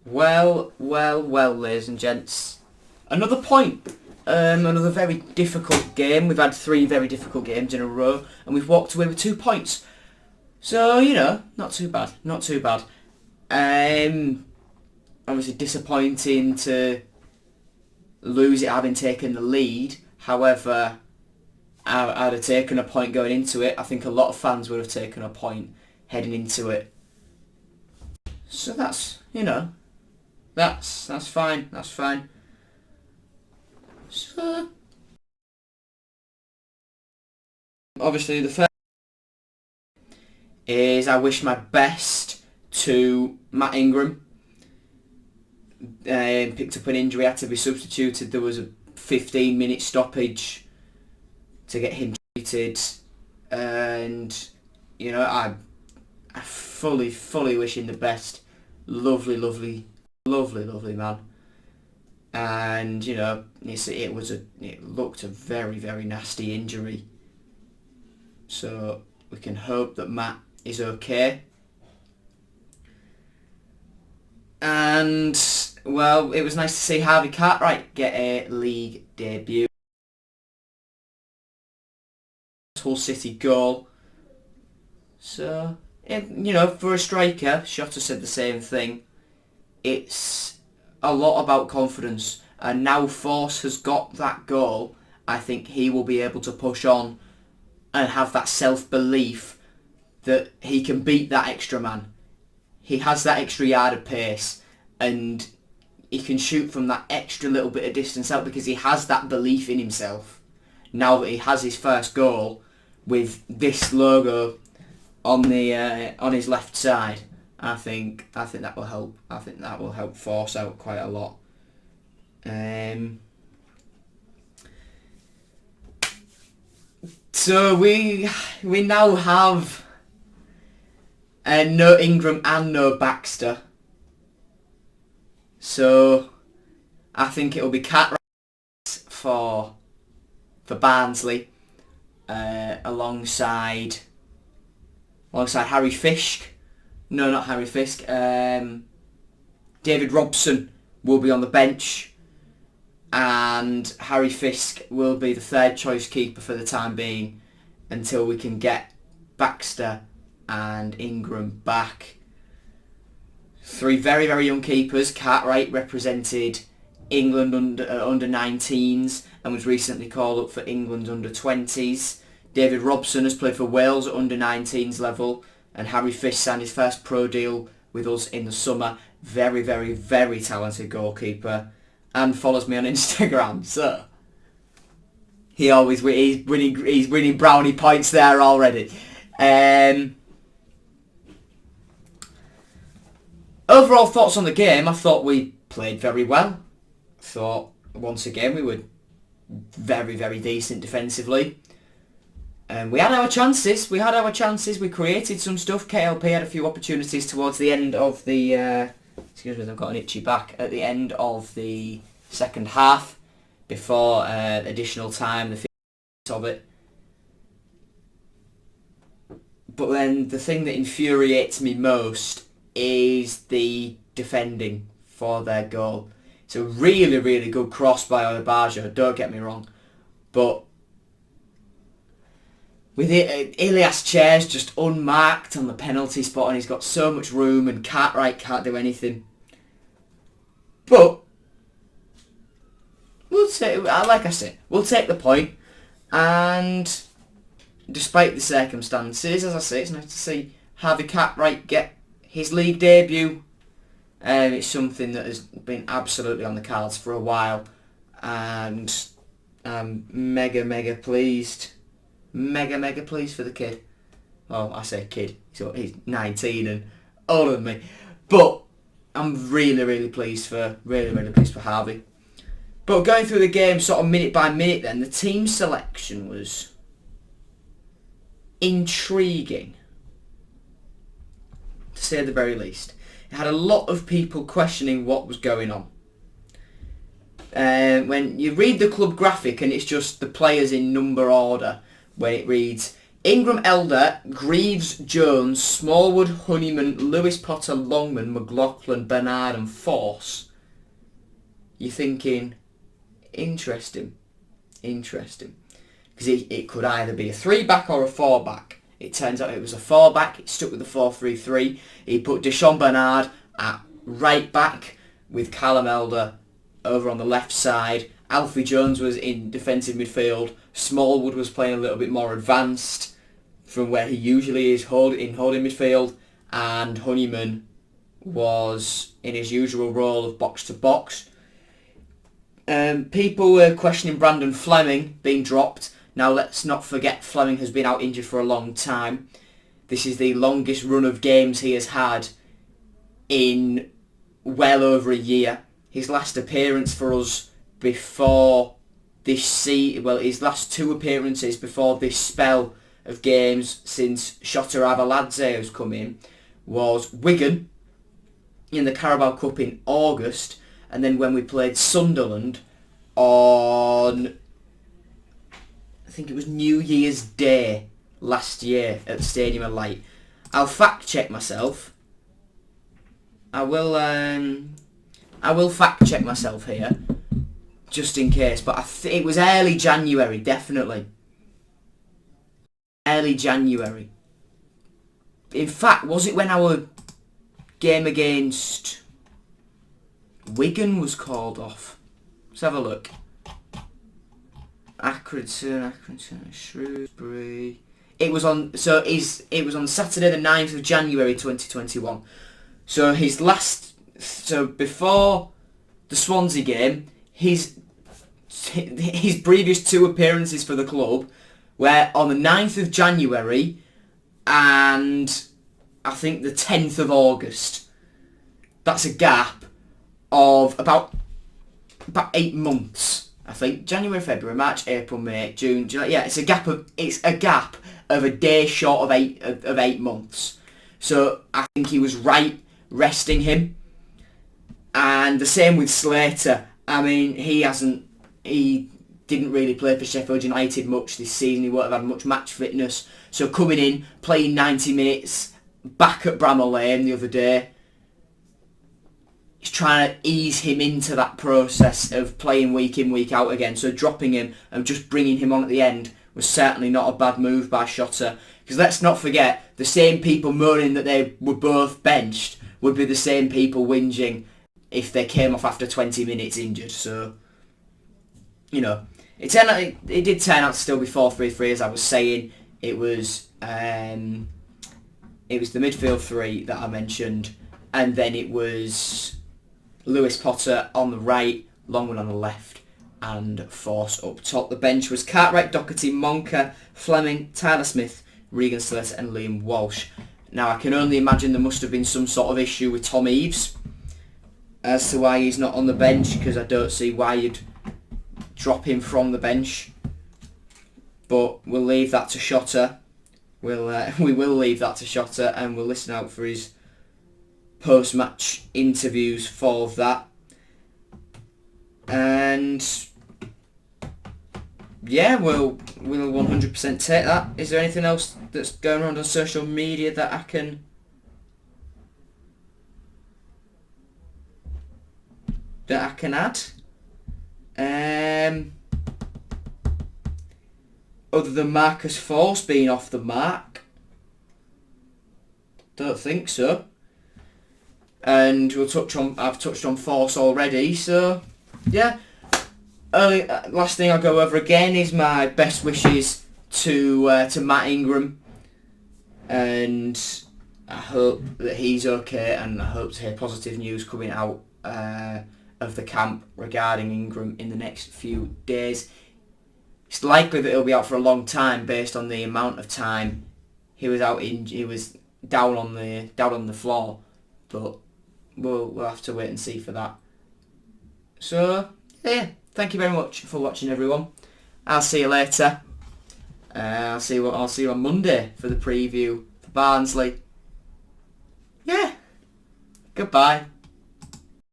Well, ladies and gents. Another point. Another very difficult game. We've had 3 very difficult games in a row, and we've walked away with 2 points. So, not too bad. Not too bad. Obviously disappointing to lose it having taken the lead. However, I'd have taken a point going into it. I think a lot of fans would have taken a point heading into it. So that's fine. That's fine. So, obviously, the first is I wish my best to Matt Ingram. Picked up an injury, had to be substituted. There was a 15-minute stoppage to get him treated, and I fully wish him the best. Lovely man. And it looked a very, very nasty injury. So we can hope that Matt is okay. And well, it was nice to see Harvey Cartwright get a league debut. Hull City goal. So for a striker, Shota said the same thing. It's a lot about confidence, and now Force has got that goal. I think he will be able to push on and have that self-belief that he can beat that extra man. He has that extra yard of pace, and he can shoot from that extra little bit of distance out because he has that belief in himself. Now that he has his first goal with this logo on his left side, I think that will help. I think that will help Force out quite a lot. So we now have no Ingram and no Baxter. So I think it will be Cartwright for Barnsley, alongside Harry Fisk. No, not Harry Fisk. David Robson will be on the bench, and Harry Fisk will be the third choice keeper for the time being until we can get Baxter and Ingram back. 3 very, very young keepers. Cartwright represented England under 19s and was recently called up for England under 20s. David Robson has played for Wales at under 19s level, and Harry Fisk signed his first pro deal with us in the summer. Very, very, very talented goalkeeper, and follows me on Instagram. So he's winning brownie points there already. Overall thoughts on the game, I thought we played very well. I thought once again we were very, very decent defensively. We had our chances. We created some stuff. KLP had a few opportunities towards the end of the... excuse me, I've got an itchy back. At the end of the second half, before additional time, the 5 minutes of it. But then the thing that infuriates me most is the defending for their goal. It's a really, really good cross by Obajo, don't get me wrong. But with it, Ilias Chair's just unmarked on the penalty spot, and he's got so much room, and Cartwright can't do anything. But we'll take the point. And despite the circumstances, as I say, it's nice to see Harvey Cartwright get his league debut. It's something that has been absolutely on the cards for a while, and I'm mega pleased. Mega pleased for the kid. Well, I say kid, he's 19 and older than me. But I'm really pleased for Harvey. But going through the game sort of minute by minute then, the team selection was intriguing, to say the very least. It had a lot of people questioning what was going on. When you read the club graphic and it's just the players in number order, when it reads Ingram, Elder, Greaves, Jones, Smallwood, Honeyman, Lewis, Potter, Longman, McLaughlin, Bernard and Force. You're thinking, interesting. Because it could either be a 3-back or a 4-back. It turns out it was a 4-back. It stuck with the 4-3-3. He put Deshaun Bernard at right back with Callum Elder over on the left side. Alfie Jones was in defensive midfield. Smallwood was playing a little bit more advanced from where he usually is holding midfield. And Honeyman was in his usual role of box-to-box. People were questioning Brandon Fleming being dropped. Now let's not forget Fleming has been out injured for a long time. This is the longest run of games he has had in well over a year. His last appearance for us before this his last 2 appearances before this spell of games since Shota Arveladze has come in was Wigan in the Carabao Cup in August, and then when we played Sunderland on, I think it was New Year's Day last year at the Stadium of Light. I'll fact check myself. I will fact check myself here, just in case. But it was early January, definitely. Early January. In fact, was it when our game against Wigan was called off? Let's have a look. Accrington, Shrewsbury. It was on Saturday the 9th of January 2021. So before the Swansea game, his previous 2 appearances for the club were on the 9th of January and I think the 10th of August. That's a gap of about 8 months. I think January, February, March, April, May, June, July. Yeah, it's a gap of a day short of 8 months. So I think he was right resting him. And the same with Slater. I mean, he didn't really play for Sheffield United much this season. He won't have had much match fitness. So coming in, playing 90 minutes back at Bramall Lane the other day, he's trying to ease him into that process of playing week in, week out again. So dropping him and just bringing him on at the end was certainly not a bad move by Shota. Because let's not forget, the same people moaning that they were both benched would be the same people whinging if they came off after 20 minutes injured. So, you know, it did turn out to still be 4-3-3, as I was saying. It was the midfield 3 that I mentioned, and then it was Lewis Potter on the right, Longman on the left, and Force up top. The bench was Cartwright, Doherty, Monka, Fleming, Tyler Smith, Regan Slater and Liam Walsh. Now I can only imagine there must have been some sort of issue with Tom Eaves as to why he's not on the bench, because I don't see why you'd drop him from the bench. But we'll leave that to Shota. We will leave that to Shota, and we'll listen out for his post-match interviews for that. And yeah, we'll 100% take that. Is there anything else that's going around on social media that I can add? Other than Marcus Force being off the mark? Don't think so. And I've touched on Force already, so yeah. Last thing I'll go over again is my best wishes to Matt Ingram, and I hope that he's okay, and I hope to hear positive news coming out of the camp regarding Ingram in the next few days. It's likely that he'll be out for a long time based on the amount of time he was out he was down on the floor, but we'll have to wait and see for that. So yeah, thank you very much for watching, everyone. I'll see you later. I'll see you on Monday for the preview for Barnsley. Yeah. Goodbye.